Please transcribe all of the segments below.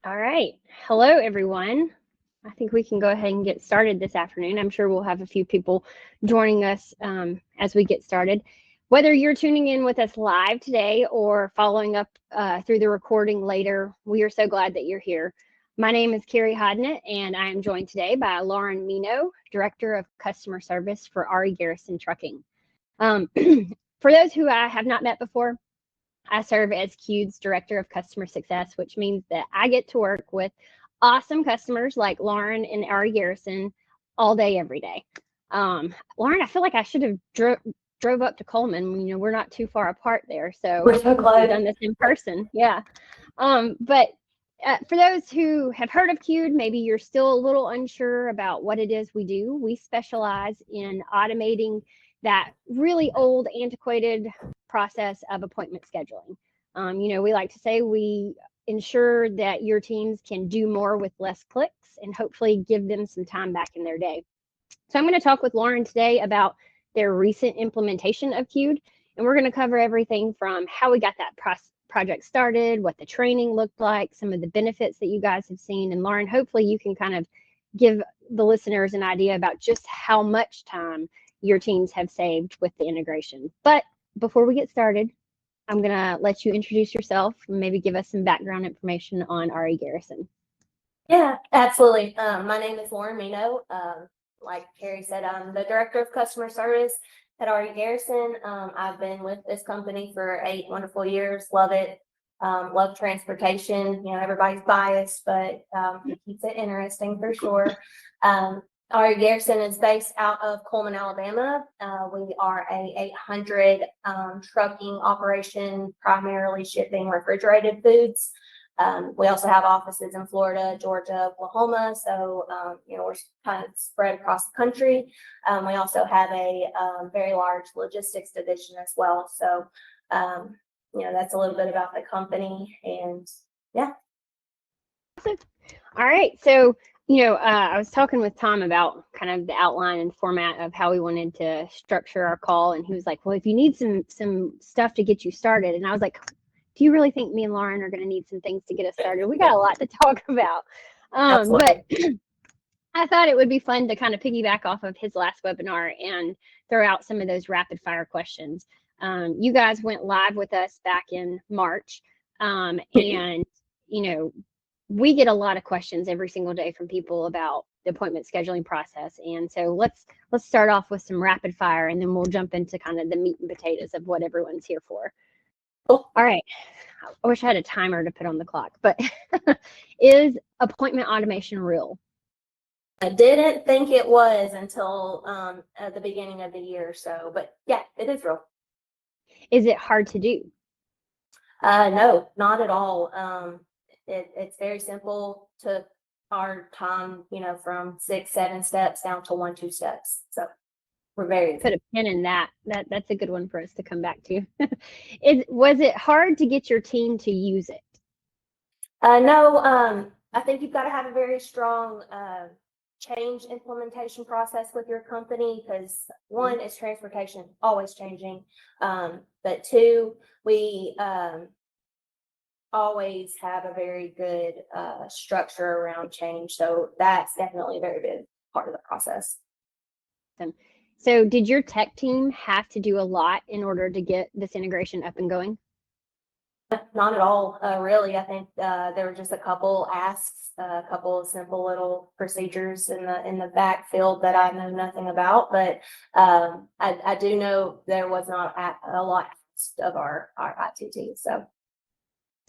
All right. Hello, everyone. I think we can go ahead and get started this afternoon. I'm sure we'll have a few people joining us as we get started. Whether you're tuning in with us live today or following up through the recording later, we are so glad that you're here. My name is Keri Hodnett, and I am joined today by Lauren Meneau, Director of Customer Service for Garrison Trucking. For those who I have not met before, I serve as QUD's Director of Customer Success, which means that I get to work with awesome customers like Lauren and Ari Garrison all day, every day. Lauren, I feel like I should have drove up to Cullman. We're not too far apart there, so We're so we've glad. done this in person. Yeah. But for those who have heard of QUD, maybe you're still a little unsure about what it is we do. We specialize in automating that really old, antiquated process of appointment scheduling. We like to say we ensure that your teams can do more with less clicks and hopefully give them some time back in their day. So I'm going to talk with Lauren today about their recent implementation of QUD, and we're going to cover everything from how we got that project started, what the training looked like, some of the benefits that you guys have seen. And Lauren, hopefully you can kind of give the listeners an idea about just how much time your teams have saved with the integration. But before we get started, I'm going to let you introduce yourself and maybe give us some background information on Ari Garrison. Yeah, absolutely. My name is Lauren Meneau. Like Keri said, I'm the Director of Customer Service at Garrison. I've been with this company for 8 wonderful years. Love it. Love transportation. Everybody's biased, but it keeps it interesting for sure. Garrison is based out of Cullman, Alabama. We are a 800 trucking operation, primarily shipping refrigerated foods. We also have offices in Florida, Georgia, Oklahoma. So, we're kind of spread across the country. We also have a very large logistics division as well. So, that's a little bit about the company, and yeah. Awesome. All right. So, I was talking with Tom about kind of the outline and format of how we wanted to structure our call. And he was like, well, if you need some stuff to get you started. And I was like, do you really think me and Lauren are going to need some things to get us started? We got a lot to talk about. But I thought it would be fun to kind of piggyback off of his last webinar and throw out some of those rapid fire questions. You guys went live with us back in March. And, we get a lot of questions every single day from people about the appointment scheduling process. And so let's start off with some rapid fire, and then we'll jump into kind of the meat and potatoes of what everyone's here for. All right. I wish I had a timer to put on the clock, but is appointment automation real? I didn't think it was until at the beginning of the year or so, but yeah, it is real. Is it hard to do? No, not at all. It's very simple. Took our time, from 6, 7 steps down to 1, 2 steps. So we're very put a pin in that. That's a good one for us to come back to. Was it hard to get your team to use it? No, I think you've got to have a very strong change implementation process with your company, because one is transportation, always changing. But two, we always have a very good structure around change. So that's definitely a very big part of the process. So did your tech team have to do a lot in order to get this integration up and going? Not at all, really. I think there were just a couple asks, a couple of simple little procedures in the backfield that I know nothing about, but I do know there was not a lot of our IT team. So,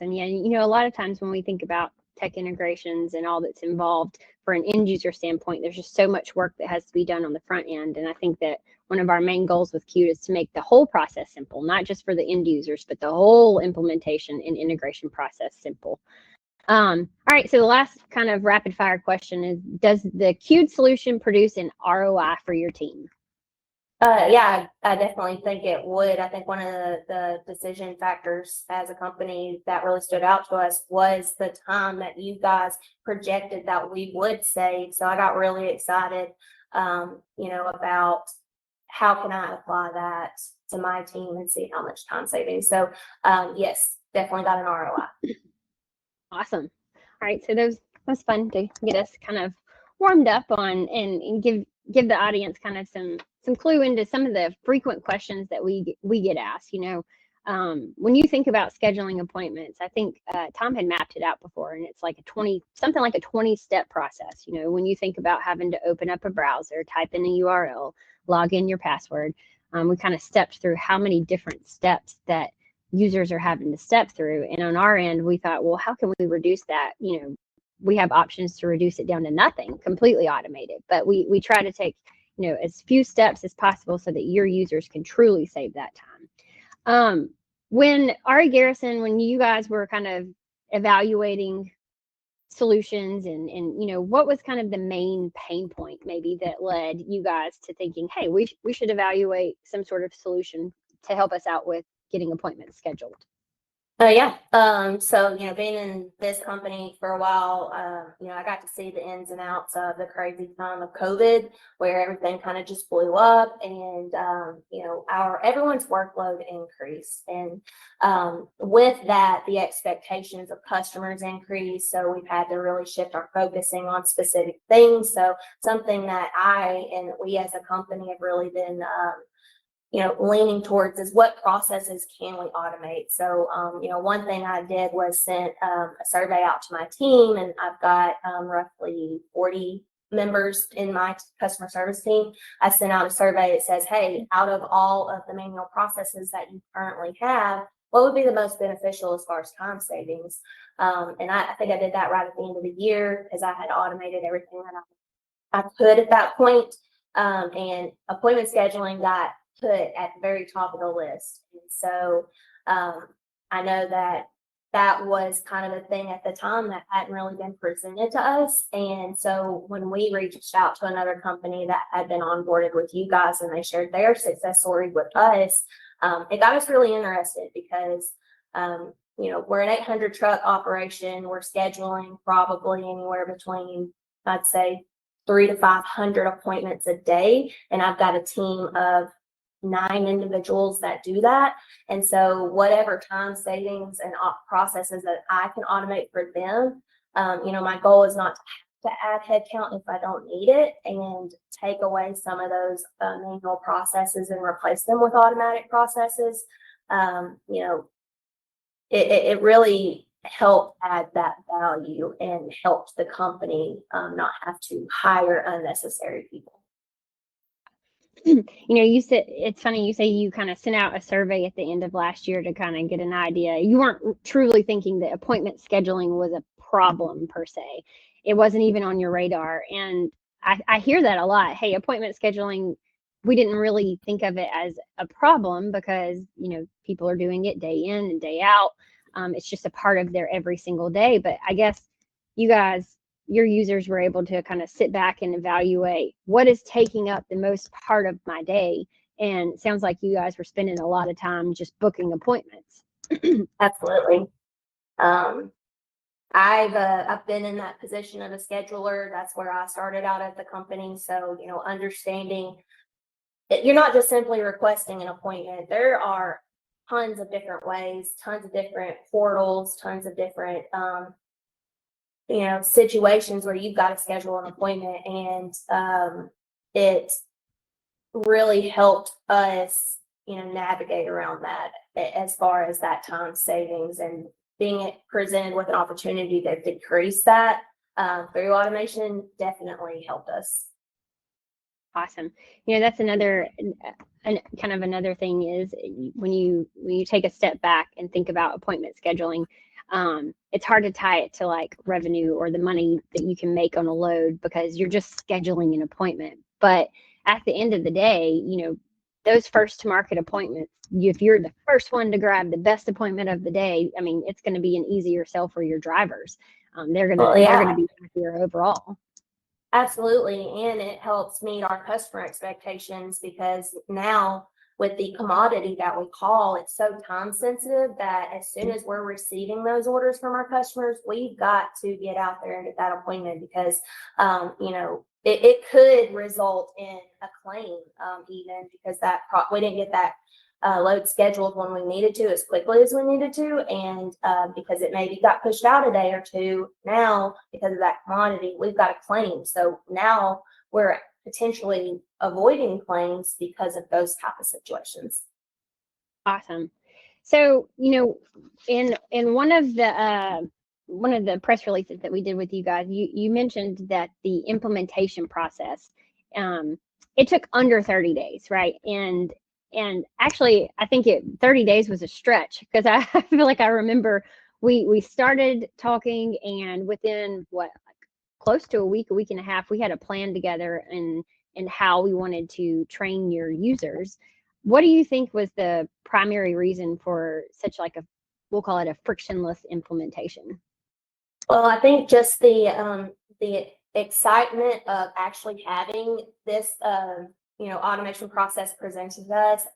and yeah, a lot of times when we think about tech integrations and all that's involved for an end user standpoint, there's just so much work that has to be done on the front end. And I think that one of our main goals with QUD is to make the whole process simple, not just for the end users, but the whole implementation and integration process simple. All right, so the last kind of rapid fire question is, does the QUD solution produce an ROI for your team? Yeah, I definitely think it would. I think one of the decision factors as a company that really stood out to us was the time that you guys projected that we would save. So I got really excited, about how can I apply that to my team and see how much time saving. So yes, definitely got an ROI. Awesome. right. So those was fun to get us kind of warmed up on and give the audience kind of some clue into some of the frequent questions that we get asked. When you think about scheduling appointments, I think Tom had mapped it out before, and it's like something like a 20-step process. When you think about having to open up a browser, type in a URL, log in your password, we kind of stepped through how many different steps that users are having to step through. And on our end, we thought, well, how can we reduce that? We have options to reduce it down to nothing, completely automated. But we try to take, as few steps as possible so that your users can truly save that time. When Garrison, when you guys were kind of evaluating solutions and what was kind of the main pain point maybe that led you guys to thinking, hey, we should evaluate some sort of solution to help us out with getting appointments scheduled? Yeah. So, being in this company for a while, I got to see the ins and outs of the crazy time of COVID, where everything kind of just blew up, and everyone's workload increased, and with that, the expectations of customers increased. So we've had to really shift our focusing on specific things. So something that I and we as a company have really been leaning towards is what processes can we automate. So, one thing I did was sent a survey out to my team, and I've got roughly 40 members in my customer service team. I sent out a survey that says, hey, out of all of the manual processes that you currently have, what would be the most beneficial as far as time savings? And I think I did that right at the end of the year because I had automated everything that I could at that point. And appointment scheduling got put at the very top of the list. And so I know that was kind of a thing at the time that hadn't really been presented to us. And so when we reached out to another company that had been onboarded with you guys and they shared their success story with us, it got us really interested because we're an 800 truck operation. We're scheduling probably anywhere between, I'd say, 300 to 500 appointments a day. And I've got a team of 9 individuals that do that. And so whatever time savings and processes that I can automate for them, my goal is not to add headcount if I don't need it, and take away some of those manual processes and replace them with automatic processes. It really helped add that value and helped the company not have to hire unnecessary people. You said, it's funny you say you kind of sent out a survey at the end of last year to kind of get an idea. You weren't truly thinking that appointment scheduling was a problem per se. It wasn't even on your radar. And I hear that a lot. Hey, appointment scheduling, we didn't really think of it as a problem because, people are doing it day in and day out. It's just a part of their every single day. But I guess your users were able to kind of sit back and evaluate what is taking up the most part of my day. And it sounds like you guys were spending a lot of time just booking appointments. Absolutely. I've been in that position of a scheduler. That's where I started out at the company. So, understanding that you're not just simply requesting an appointment. There are tons of different ways, tons of different portals, tons of different situations where you've got to schedule an appointment, and it really helped us, navigate around that as far as that time savings and being presented with an opportunity to decrease that through automation definitely helped us. Awesome. That's another thing is when you take a step back and think about appointment scheduling, it's hard to tie it to like revenue or the money that you can make on a load because you're just scheduling an appointment. But at the end of the day, those first to market appointments, if you're the first one to grab the best appointment of the day, I mean, it's going to be an easier sell for your drivers. They're going to be happier overall. Absolutely. And it helps meet our customer expectations because now with the commodity that we call, it's so time sensitive that as soon as we're receiving those orders from our customers, we've got to get out there and get that appointment because, it could result in a claim, even because we didn't get that load scheduled when we needed to as quickly as we needed to, and because it maybe got pushed out a day or two. Now, because of that commodity, we've got a claim. So now we're potentially avoiding claims because of those type of situations. Awesome. So, in one of the press releases that we did with you guys, you mentioned that the implementation process, it took under 30 days, right? And actually, I think 30 days was a stretch, because I feel like I remember we started talking, and within close to a week and a half, we had a plan together and how we wanted to train your users. What do you think was the primary reason for such we'll call it a frictionless implementation? Well, I think just the excitement of actually having this automation process presented to us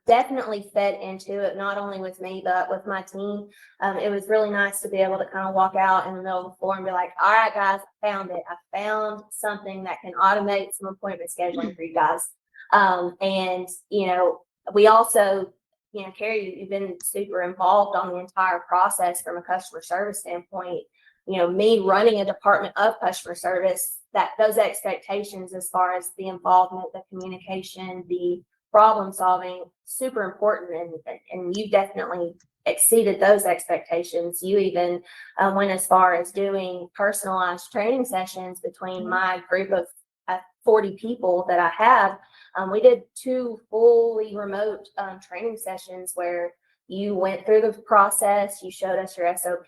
definitely fed into it, not only with me, but with my team. It was really nice to be able to kind of walk out in the middle of the floor and be like, all right, guys, I found it. I found something that can automate some appointment scheduling for you guys. And, we also, Keri, you've been super involved on the entire process from a customer service standpoint. Me running a department of customer service, that those expectations as far as the involvement, the communication, the problem solving, super important, and you definitely exceeded those expectations. You even went as far as doing personalized training sessions between my group of 40 people that I have. We did 2 fully remote training sessions where you went through the process, you showed us your SOP,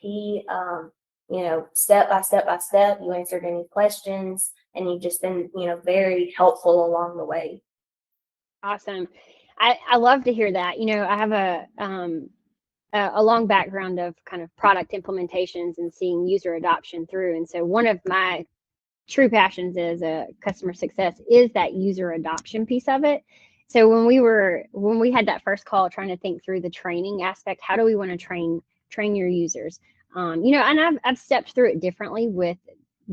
step by step by step, you answered any questions, and you've just been, very helpful along the way. Awesome. I love to hear that. I have a long background of kind of product implementations and seeing user adoption through. And so one of my true passions as a customer success is that user adoption piece of it. So when we had that first call trying to think through the training aspect, how do we want to train your users? And I've stepped through it differently with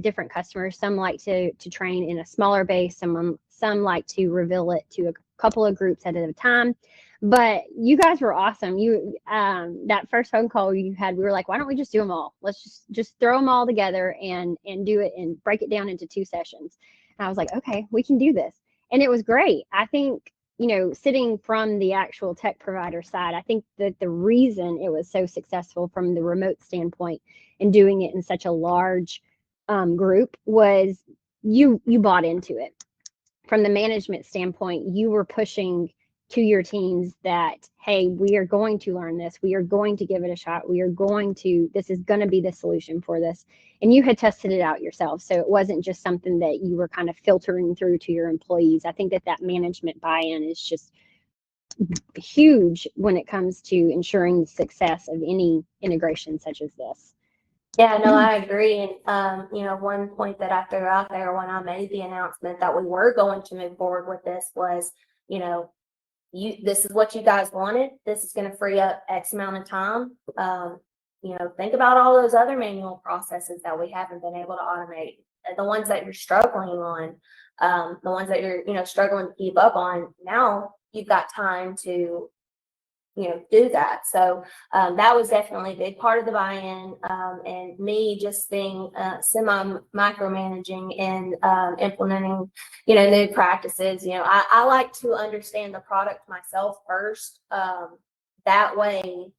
different customers. Some like to train in a smaller base. Some like to reveal it to a couple of groups at a time. But you guys were awesome. That first phone call you had, we were like, why don't we just do them all? Let's just throw them all together and do it and break it down into 2 sessions. And I was like, okay, we can do this. And it was great. I think, sitting from the actual tech provider side, I think that the reason it was so successful from the remote standpoint and doing it in such a large group was you bought into it. From the management standpoint, you were pushing to your teams that, hey, we are going to learn this. We are going to give it a shot. This is going to be the solution for this. And you had tested it out yourself. So it wasn't just something that you were kind of filtering through to your employees. I think that management buy-in is just huge when it comes to ensuring the success of any integration such as this. Yeah, no, I agree. And, one point that I threw out there when I made the announcement that we were going to move forward with this was, this is what you guys wanted. This is going to free up X amount of time. Think about all those other manual processes that we haven't been able to automate, the ones that you're struggling on, the ones that you're, struggling to keep up on. Now you've got time to do that. So that was definitely a big part of the buy-in, and me just being semi-micromanaging and implementing, new practices. I like to understand the product myself first. That way,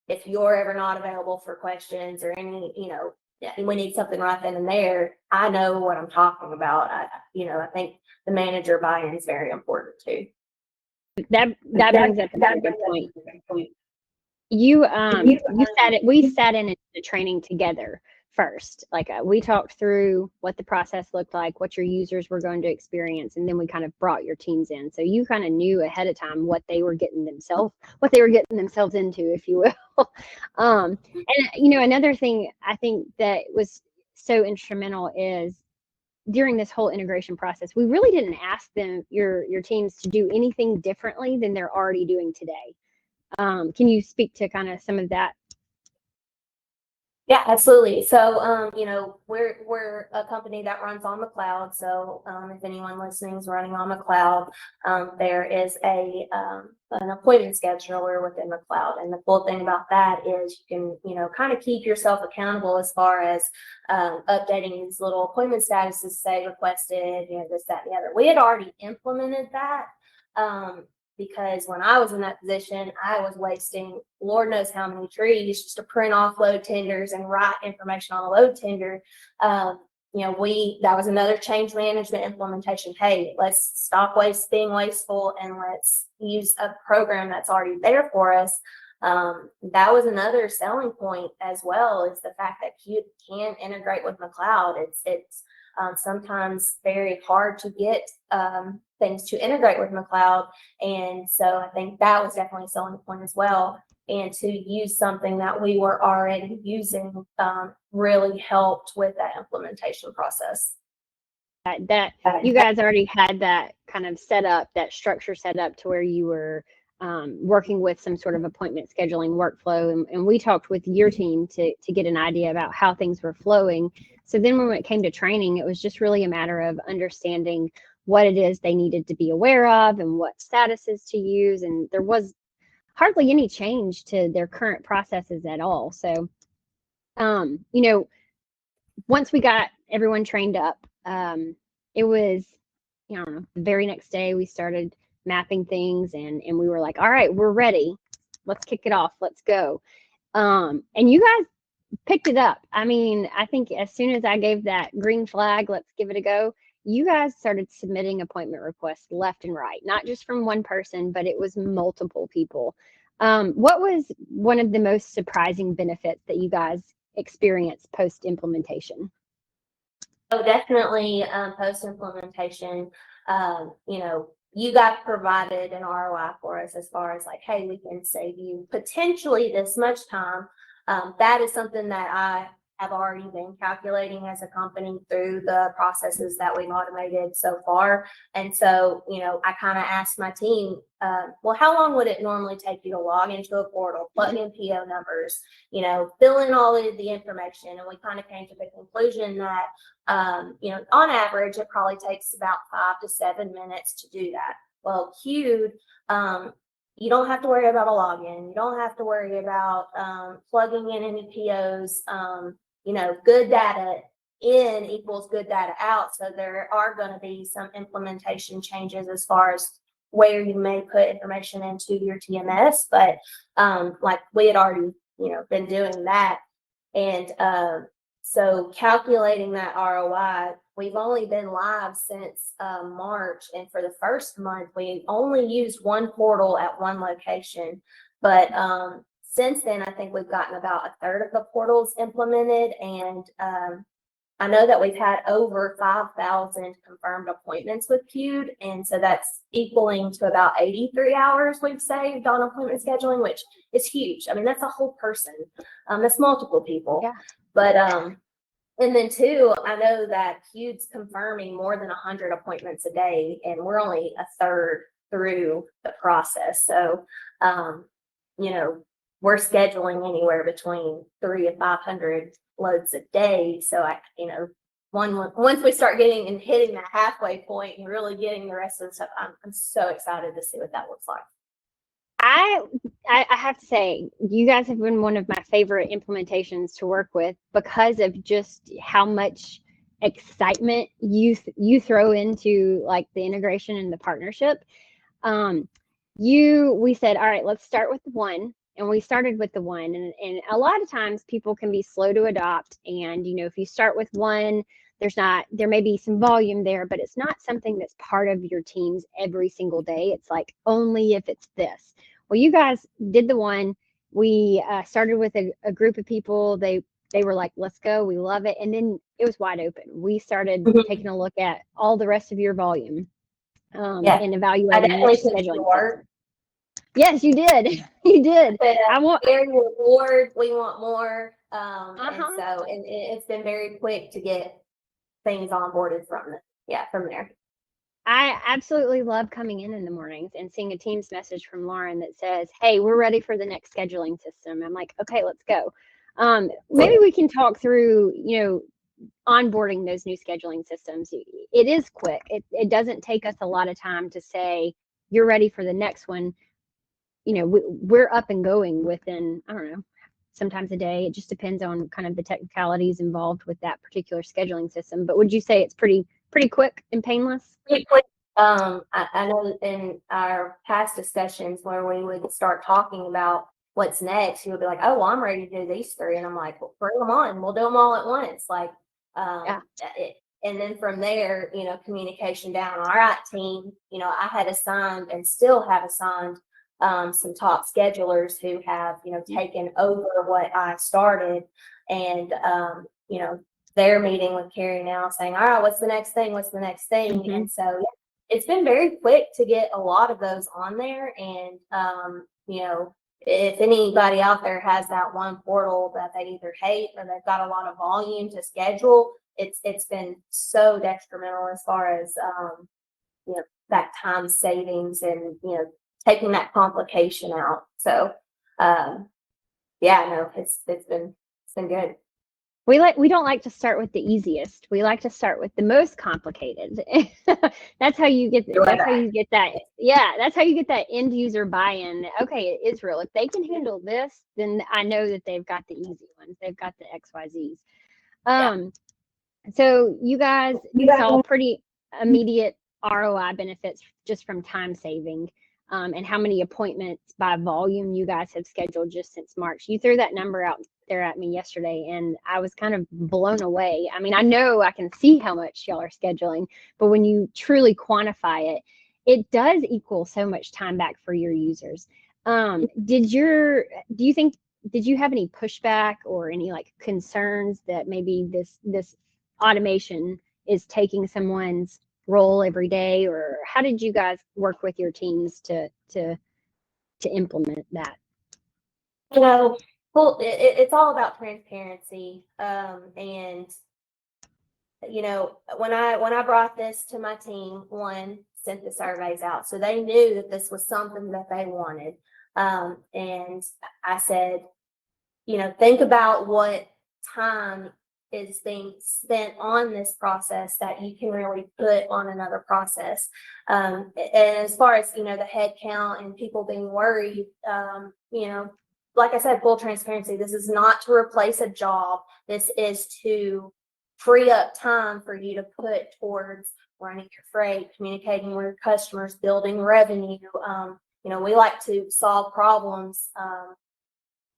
if you're ever not available for questions or any, we need something right then and there, I know what I'm talking about. I think the manager buy-in is very important too. That brings up a good point. We sat in the training together first. Like we talked through what the process looked like, what your users were going to experience, and then we kind of brought your teams in. So you kind of knew ahead of time what they were getting themselves into, if you will. And another thing I think that was so instrumental is during this whole integration process, we really didn't ask your teams to do anything differently than they're already doing today. Can you speak to kind of some of that? Yeah, absolutely. So, we're a company that runs on the cloud. So, if anyone listening is running on the cloud, there is an appointment scheduler within the cloud. And the cool thing about that is you can, kind of keep yourself accountable as far as updating these little appointment statuses, say requested, this, that, and the other. We had already implemented that. Because when I was in that position, I was wasting Lord knows how many trees just to print off load tenders and write information on a load tender. That was another change management implementation. Hey, let's stop being wasteful and let's use a program that's already there for us. That was another selling point as well, is the fact that you can integrate with the cloud. It's sometimes very hard to get things to integrate with McLeod. And so I think that was definitely a selling point as well. And to use something that we were already using really helped with that implementation process. That you guys already had that kind of set up, that structure set up to where you were working with some sort of appointment scheduling workflow. And we talked with your team to get an idea about how things were flowing. So then when it came to training, it was just really a matter of understanding what it is they needed to be aware of and what statuses to use. And there was hardly any change to their current processes at all. So, once we got everyone trained up, it was, I don't know, the very next day we started mapping things and we were like, all right, we're ready. Let's kick it off. Let's go. And you guys picked it up. I mean, I think as soon as I gave that green flag, let's give it a go, you guys started submitting appointment requests left and right, not just from one person, but it was multiple people. What was one of the most surprising benefits that you guys experienced post implementation? So definitely post implementation, you guys provided an ROI for us as far as like, hey, we can save you potentially this much time. That is something that I have already been calculating as a company through the processes that we've automated so far. And so, I kind of asked my team, well, how long would it normally take you to log into a portal, plug in PO numbers, fill in all of the information? And we kind of came to the conclusion that, on average, it probably takes about 5 to 7 minutes to do that. Well, Q'd, you don't have to worry about a login. You don't have to worry about plugging in any POs. Good data in equals good data out. So there are going to be some implementation changes as far as where you may put information into your TMS, but like we had already, been doing that. And so calculating that ROI, we've only been live since March. And for the first month, we only used one portal at one location. But since then, I think we've gotten about a third of the portals implemented. And I know that we've had over 5,000 confirmed appointments with Q'd. And so that's equaling to about 83 hours we've saved on appointment scheduling, which is huge. I mean, that's a whole person. That's multiple people. Yeah. But and then two, I know that Q'd's confirming more than 100 appointments a day, and we're only a third through the process. So, we're scheduling anywhere between 300 to 500 loads a day. So once we start getting and hitting that halfway point and really getting the rest of the stuff, I'm so excited to see what that looks like. I have to say, you guys have been one of my favorite implementations to work with because of just how much excitement you throw into like the integration and the partnership. We said, all right, let's start with the one. And we started with the one. And a lot of times people can be slow to adopt. And, if you start with one, there may be some volume there, but it's not something that's part of your teams every single day. It's like only if it's this. Well, you guys did the one. We started with a group of people. They were like, let's go. We love it. And then it was wide open. We started taking a look at all the rest of your volume and evaluating which scheduling. Yes, you did. You did. But I want very reward. We want more. And it's been very quick to get things onboarded from there. I absolutely love coming in the mornings and seeing a Teams message from Lauren that says, hey, we're ready for the next scheduling system. I'm like, okay, let's go. Maybe we can talk through, onboarding those new scheduling systems. It is quick. It doesn't take us a lot of time to say, you're ready for the next one. We're up and going within, I don't know, sometimes a day. It just depends on kind of the technicalities involved with that particular scheduling system. But would you say it's pretty quick and painless? Pretty quick. I know in our past discussions where we would start talking about what's next, you would be like, "Oh, well, I'm ready to do these three," and I'm like, "Well, bring them on. We'll do them all at once." Like, Yeah. and then from there, communication down. All right, team. I had assigned and still have assigned some top schedulers who have taken over what I started, and they're meeting with Keri now, saying, "All right, what's the next thing? What's the next thing?" Mm-hmm. And so yeah, it's been very quick to get a lot of those on there. And if anybody out there has that one portal that they either hate or they've got a lot of volume to schedule, it's been so detrimental as far as that time savings and taking that complication out. So yeah, no, it's been good. We don't like to start with the easiest. We like to start with the most complicated. That's how you get that. Yeah, that's how you get that end user buy-in. Okay, it is real. If they can handle this, then I know that they've got the easy ones. They've got the XYZs. So you guys saw pretty immediate ROI benefits just from time saving, and how many appointments by volume you guys have scheduled just since March. You threw that number out there at me yesterday, and I was kind of blown away. I mean, I know I can see how much y'all are scheduling, but when you truly quantify it, it does equal so much time back for your users. Did you have any pushback or any like concerns that maybe this automation is taking someone's role every day, or how did you guys work with your teams to implement that? Well, it's all about transparency. And when I brought this to my team, one, sent the surveys out, so they knew that this was something that they wanted. And I said, think about what time is being spent on this process that you can really put on another process. And as far as, the head count and people being worried, like I said, full transparency, this is not to replace a job. This is to free up time for you to put towards running your freight, communicating with your customers, building revenue. We like to solve problems.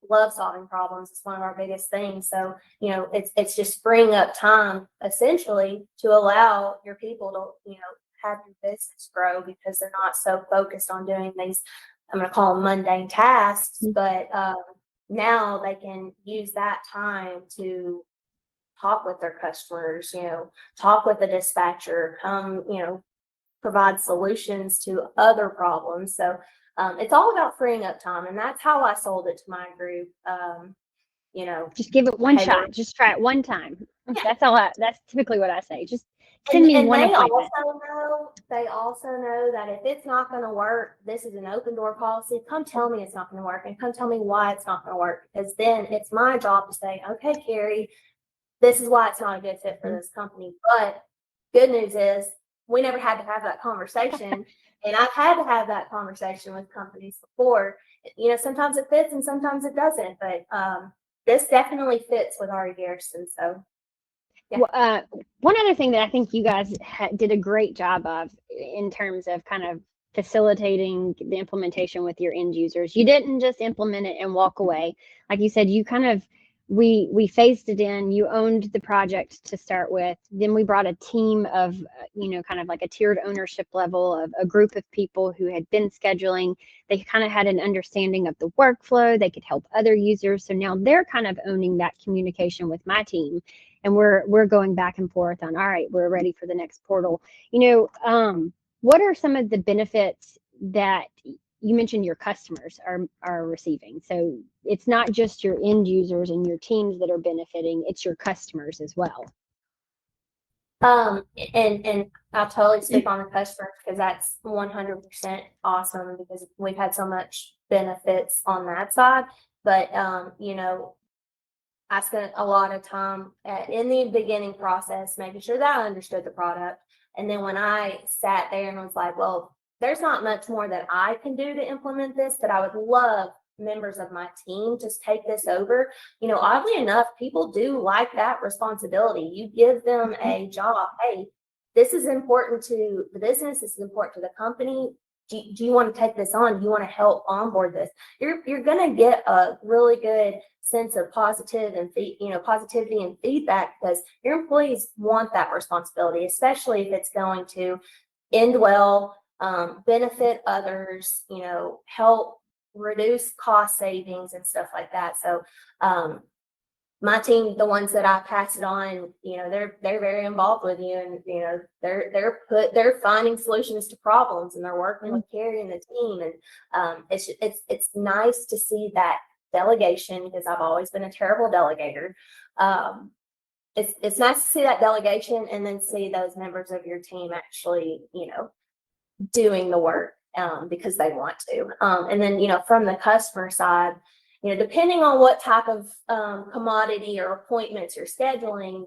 Love solving problems. It's one of our biggest things. So, it's just freeing up time essentially to allow your people to, have your business grow, because they're not so focused on doing these, I'm going to call them mundane tasks, but now they can use that time to talk with their customers, talk with the dispatcher, provide solutions to other problems. So it's all about freeing up time, and that's how I sold it to my group. Just give it one shot. Just try it one time. Yeah. That's typically what I say. Just send me one appointment. They also know that if it's not going to work, this is an open door policy. Come tell me it's not going to work, and come tell me why it's not going to work. Because then it's my job to say, okay, Keri, this is why it's not a good fit for this company. But good news is we never had to have that conversation. And I've had to have that conversation with companies before. Sometimes it fits and sometimes it doesn't. But this definitely fits with our Garrison. So, yeah. One other thing that I think you guys did a great job of in terms of kind of facilitating the implementation with your end users. You didn't just implement it and walk away. Like you said, you kind of we phased it in. You owned the project to start with. Then we brought a team of, kind of like a tiered ownership level of a group of people who had been scheduling. They kind of had an understanding of the workflow. They could help other users. So now they're kind of owning that communication with my team. And we're going back and forth on, all right, we're ready for the next portal. What are some of the benefits that you mentioned your customers are receiving? So it's not just your end users and your teams that are benefiting, it's your customers as well. And I'll totally speak on the customers, because that's 100% awesome, because we've had so much benefits on that side. But I spent a lot of time in the beginning process, making sure that I understood the product. And then when I sat there and was like, well, there's not much more that I can do to implement this, but I would love members of my team to take this over. You know, oddly enough, people do like that responsibility. You give them a job. Hey, this is important to the business. This is important to the company. Do you want to take this on? Do you want to help onboard this? You're going to get a really good sense of positivity and feedback, because your employees want that responsibility, especially if it's going to end well, benefit others, help reduce cost savings and stuff like that. So my team, the ones that I pass it on, they're very involved with you, and they're finding solutions to problems, and they're working with Keri and the team, and it's nice to see that delegation, because I've always been a terrible delegator. It's nice to see that delegation, and then see those members of your team actually, doing the work because they want to. And then, from the customer side, depending on what type of commodity or appointments you're scheduling,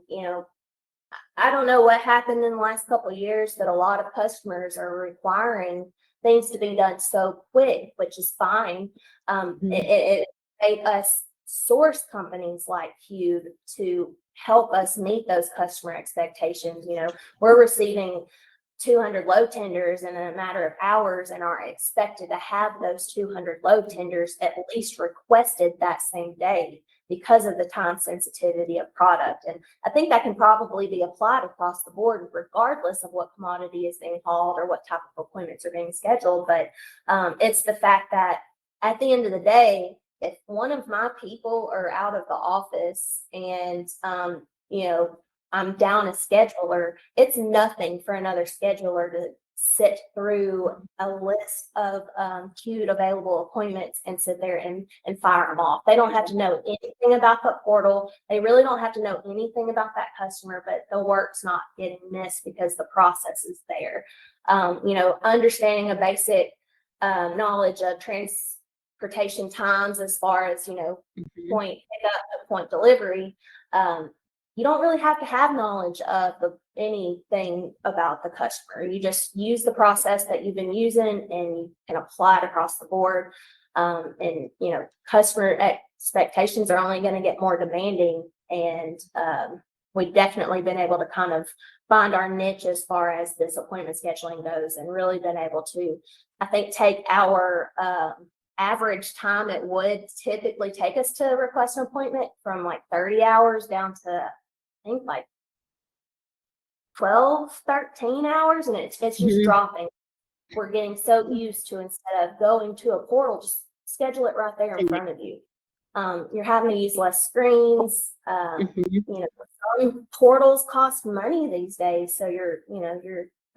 I don't know what happened in the last couple of years, but a lot of customers are requiring things to be done so quick, which is fine. It made us source companies like Cube to help us meet those customer expectations. We're receiving 200 load tenders in a matter of hours, and are expected to have those 200 load tenders at least requested that same day because of the time sensitivity of product. And I think that can probably be applied across the board, regardless of what commodity is being hauled or what type of appointments are being scheduled. But it's the fact that at the end of the day, if one of my people are out of the office and, I'm down a scheduler, it's nothing for another scheduler to sit through a list of queued available appointments and sit there and fire them off. They don't have to know anything about the portal. They really don't have to know anything about that customer, but the work's not getting missed because the process is there. Understanding a basic knowledge of transportation times as far as, point pickup to point delivery. You don't really have to have knowledge of anything about the customer. You just use the process that you've been using, and you can apply it across the board. Customer expectations are only going to get more demanding, and we've definitely been able to kind of find our niche as far as this appointment scheduling goes, and really been able to, I think, take our average time it would typically take us to request an appointment from like 30 hours down to, I think, like 12, 13 hours, and it's just dropping. We're getting so used to, instead of going to a portal, just schedule it right there in front of you. You're having to use less screens. Some portals cost money these days, so you're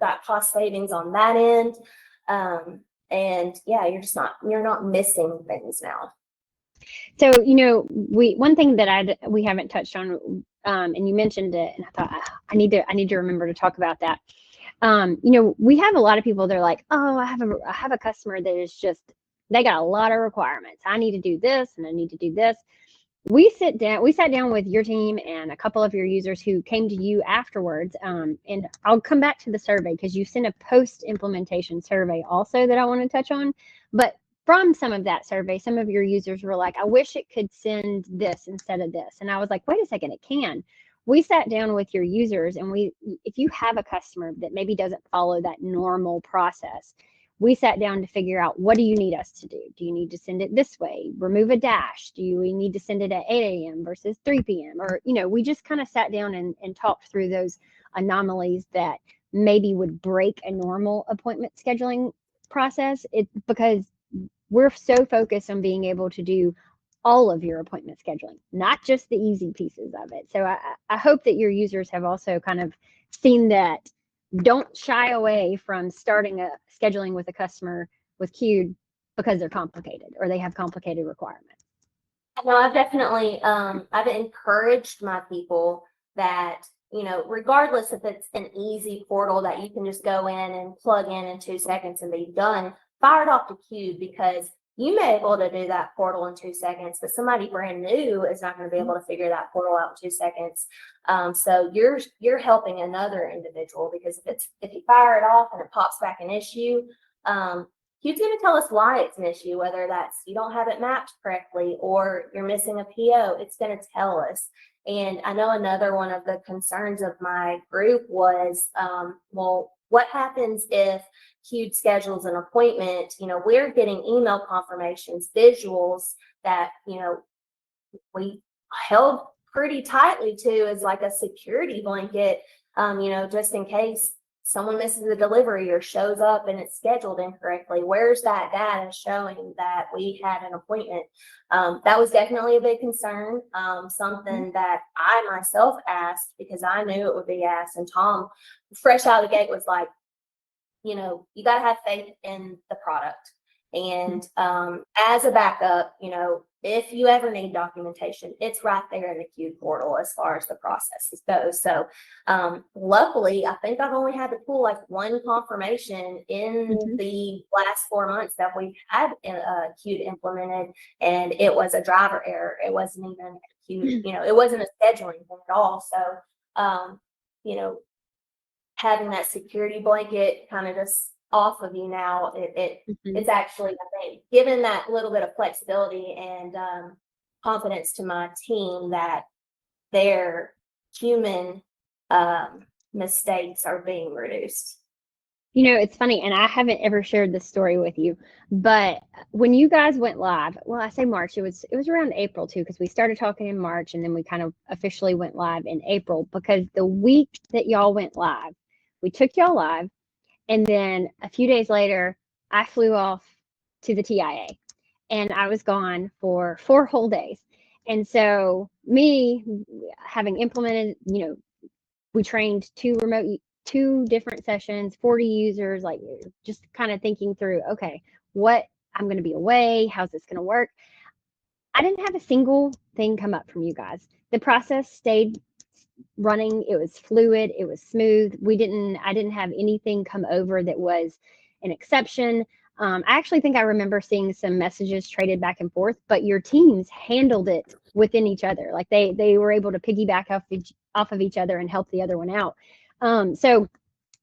got cost savings on that end. And yeah, you're not missing things now. So, one thing that we haven't touched on, and you mentioned it, and I thought I need to remember to talk about that. We have a lot of people that are like, oh, I have a customer that is just, they got a lot of requirements. I need to do this and I need to do this. We sat down with your team and a couple of your users who came to you afterwards. And I'll come back to the survey, because you sent a post-implementation survey also that I want to touch on. But from some of that survey, some of your users were like, I wish it could send this instead of this. And I was like, wait a second, it can. We sat down with your users, and if you have a customer that maybe doesn't follow that normal process, we sat down to figure out, what do you need us to do? Do you need to send it this way? Remove a dash? Do we need to send it at 8 a.m. versus 3 p.m.? Or, we just kind of sat down and talked through those anomalies that maybe would break a normal appointment scheduling process. Because we're so focused on being able to do all of your appointment scheduling, not just the easy pieces of it. So I hope that your users have also kind of seen that. Don't shy away from starting scheduling with a customer with Qt because they're complicated or they have complicated requirements. No, I've definitely, I've encouraged my people that, regardless if it's an easy portal that you can just go in and plug in 2 seconds and be done, fire it off to Qt, because you may be able to do that portal in 2 seconds, but somebody brand new is not going to be able to figure that portal out in 2 seconds. So you're helping another individual, because if you fire it off and it pops back an issue, Q's going to tell us why it's an issue, whether that's you don't have it mapped correctly or you're missing a PO. It's going to tell us. And I know another one of the concerns of my group was, well, what happens if Q schedules an appointment? We're getting email confirmations, visuals that, we held pretty tightly to as like a security blanket, just in case someone misses a delivery or shows up and it's scheduled incorrectly. Where's that data showing that we had an appointment? That was definitely a big concern, something that I myself asked because I knew it would be asked. And Tom, fresh out of the gate, was like, you got to have faith in the product. And as a backup, if you ever need documentation, it's right there in the Q portal as far as the processes go. So luckily, I think I've only had to pull like one confirmation in the last 4 months that we've had Q implemented, and it was a driver error. It wasn't even Q, it wasn't a scheduling thing at all. So, having that security blanket kind of just off of you now, it's actually, I think, given that little bit of flexibility and confidence to my team that their human mistakes are being reduced. It's funny, and I haven't ever shared this story with you, but when you guys went live, well, I say March, it was around April too, because we started talking in March and then we kind of officially went live in April, because the week that y'all went live, we took y'all live, and then a few days later, I flew off to the TIA, and I was gone for 4 whole days. And so me having implemented, we trained 2 different sessions, 40 users, like just kind of thinking through, okay, what I'm going to be away, how's this going to work? I didn't have a single thing come up from you guys. The process stayed running. It was fluid. It was smooth. I didn't have anything come over that was an exception. I actually think I remember seeing some messages traded back and forth, but your teams handled it within each other. Like they were able to piggyback off of each other and help the other one out. So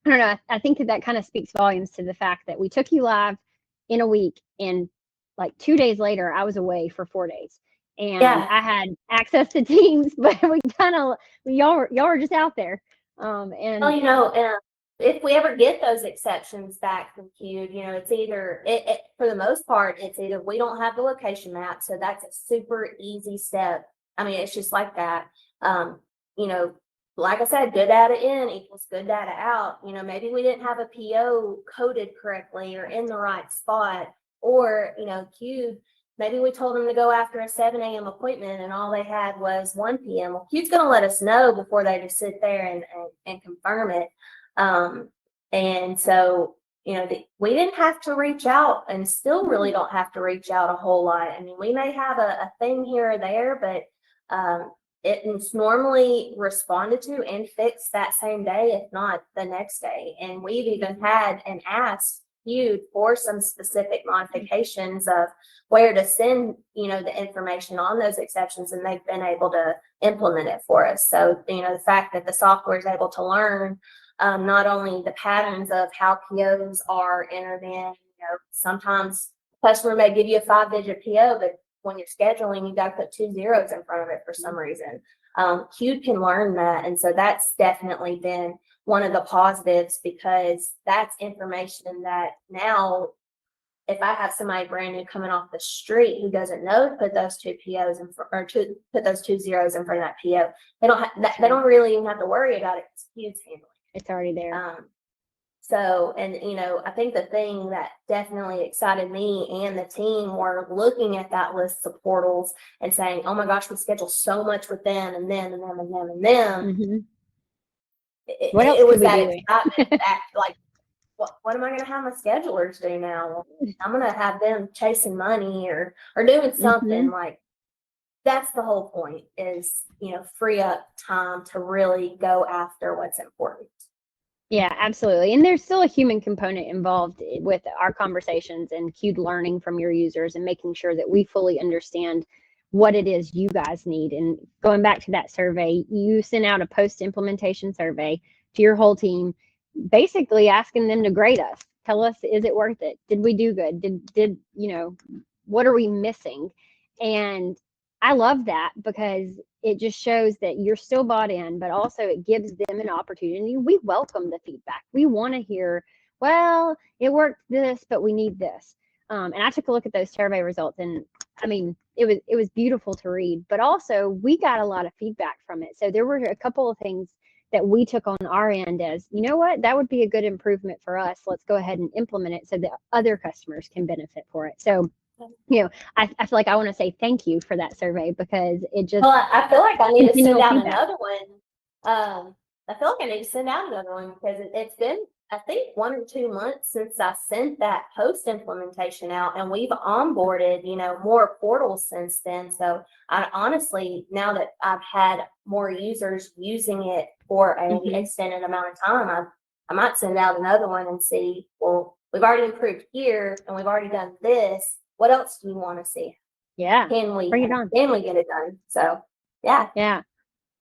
I don't know. I think that kind of speaks volumes to the fact that we took you live in a week, and like 2 days later, I was away for 4 days, and I had access to Teams, but y'all were just out there. And well, if we ever get those exceptions back from Q, it's either for the most part, it's either we don't have the location map, so that's a super easy step. I mean, it's just like that. Like I said, good data in equals good data out. Maybe we didn't have a PO coded correctly or in the right spot, or Q, maybe we told them to go after a 7 a.m. appointment and all they had was 1 p.m. Well, Q's going to let us know before they just sit there and confirm it. And so, we didn't have to reach out, and still really don't have to reach out a whole lot. I mean, we may have a thing here or there, but it's normally responded to and fixed that same day, if not the next day. And we've even had and asked you for some specific modifications of where to send, the information on those exceptions, and they've been able to implement it for us. So, the fact that the software is able to learn not only the patterns of how POs are entered in, sometimes the customer may give you a 5-digit PO, but when you're scheduling, you got to put 2 zeros in front of it for some reason. Q can learn that. And so that's definitely been one of the positives, because that's information that now, if I have somebody brand new coming off the street who doesn't know to put those 2 POs or to put those 2 zeros in front of that PO, they don't really even have to worry about it because Q's handling it. It's already there. So, and I think the thing that definitely excited me and the team were looking at that list of portals and saying, oh my gosh, we schedule so much with them and them and them and them and them. It was that excitement that, like, what am I going to have my schedulers do now? I'm going to have them chasing money or doing something. Like, that's the whole point, is, free up time to really go after what's important. Yeah, absolutely. And there's still a human component involved with our conversations and cued learning from your users and making sure that we fully understand what it is you guys need. And going back to that survey, you sent out a post implementation survey to your whole team, basically asking them to grade us. Tell us, is it worth it? Did we do good? Did what are we missing? And I love that because it just shows that you're still bought in, but also it gives them an opportunity. We welcome the feedback. We want to hear, well, it worked this, but we need this. And I took a look at those survey results, and I mean, it was beautiful to read. But also, we got a lot of feedback from it. So there were a couple of things that we took on our end as, you know what, that would be a good improvement for us. Let's go ahead and implement it so that other customers can benefit for it. So I feel like I want to say thank you for that survey because it just Well, I feel like I need to send continual out feedback. another one. I feel like I need to send out another one because it's been, I think, 1 or 2 months since I sent that post implementation out, and we've onboarded, more portals since then. So I honestly, now that I've had more users using it for an Mhm. extended amount of time, I might send out another one and see, well, we've already improved here and we've already done this. What else do we want to see? Yeah, Can we bring it on. get it done? So yeah. Yeah.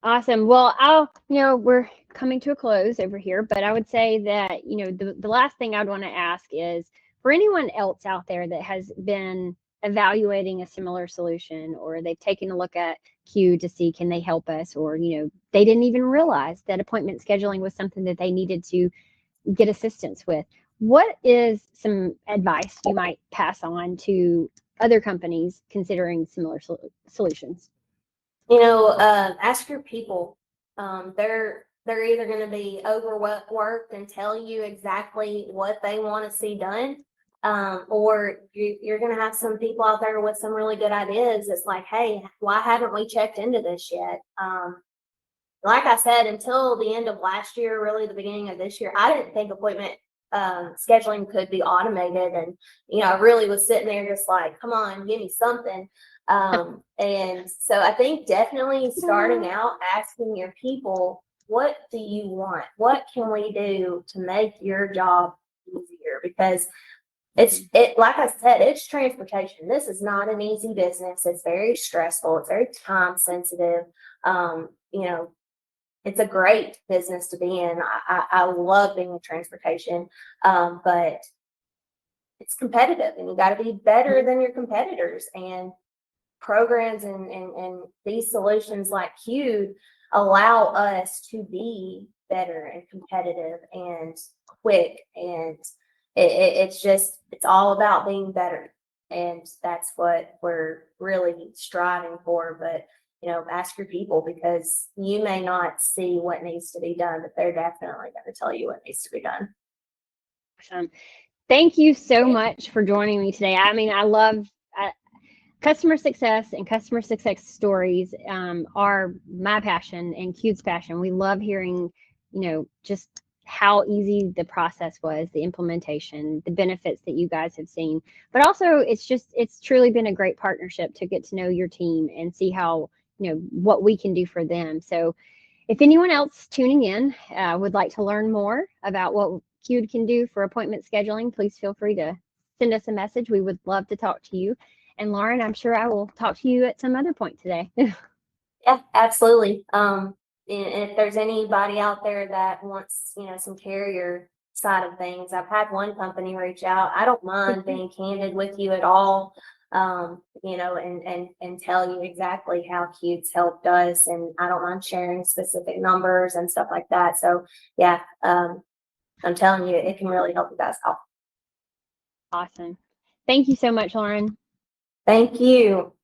Awesome. Well, we're coming to a close over here, but I would say that, the last thing I'd want to ask is for anyone else out there that has been evaluating a similar solution or they've taken a look at Q to see can they help us, or, they didn't even realize that appointment scheduling was something that they needed to get assistance with. What is some advice you might pass on to other companies considering similar solutions? Ask your people. They're either going to be overworked and tell you exactly what they want to see done, or you're going to have some people out there with some really good ideas. It's like, hey, why haven't we checked into this yet? Like I said, until the end of last year, really the beginning of this year, I didn't think appointment scheduling could be automated. And, I really was sitting there just like, come on, give me something. And so I think definitely starting out, asking your people, what do you want? What can we do to make your job easier? Because like I said, it's transportation. This is not an easy business. It's very stressful. It's very time sensitive. Um, you know, it's a great business to be in. I love being in transportation, but it's competitive and you got to be better than your competitors. And programs and these solutions like Q allow us to be better and competitive and quick. And it's all about being better. And that's what we're really striving for. But ask your people because you may not see what needs to be done, but they're definitely going to tell you what needs to be done. Awesome. Thank you so much for joining me today. I mean, I love customer success, and customer success stories are my passion and Q's passion. We love hearing, just how easy the process was, the implementation, the benefits that you guys have seen. But also, it's truly been a great partnership to get to know your team and see how, what we can do for them. So if anyone else tuning in would like to learn more about what Q can do for appointment scheduling, please feel free to send us a message. We would love to talk to you. And Lauren, I'm sure I will talk to you at some other point today. Yeah, absolutely. And if there's anybody out there that wants, some carrier side of things, I've had one company reach out. I don't mind being candid with you at all, and tell you exactly how Q's helped us. And I don't mind sharing specific numbers and stuff like that. So yeah, I'm telling you, it can really help you guys out. Awesome. Thank you so much, Lauren. Thank you.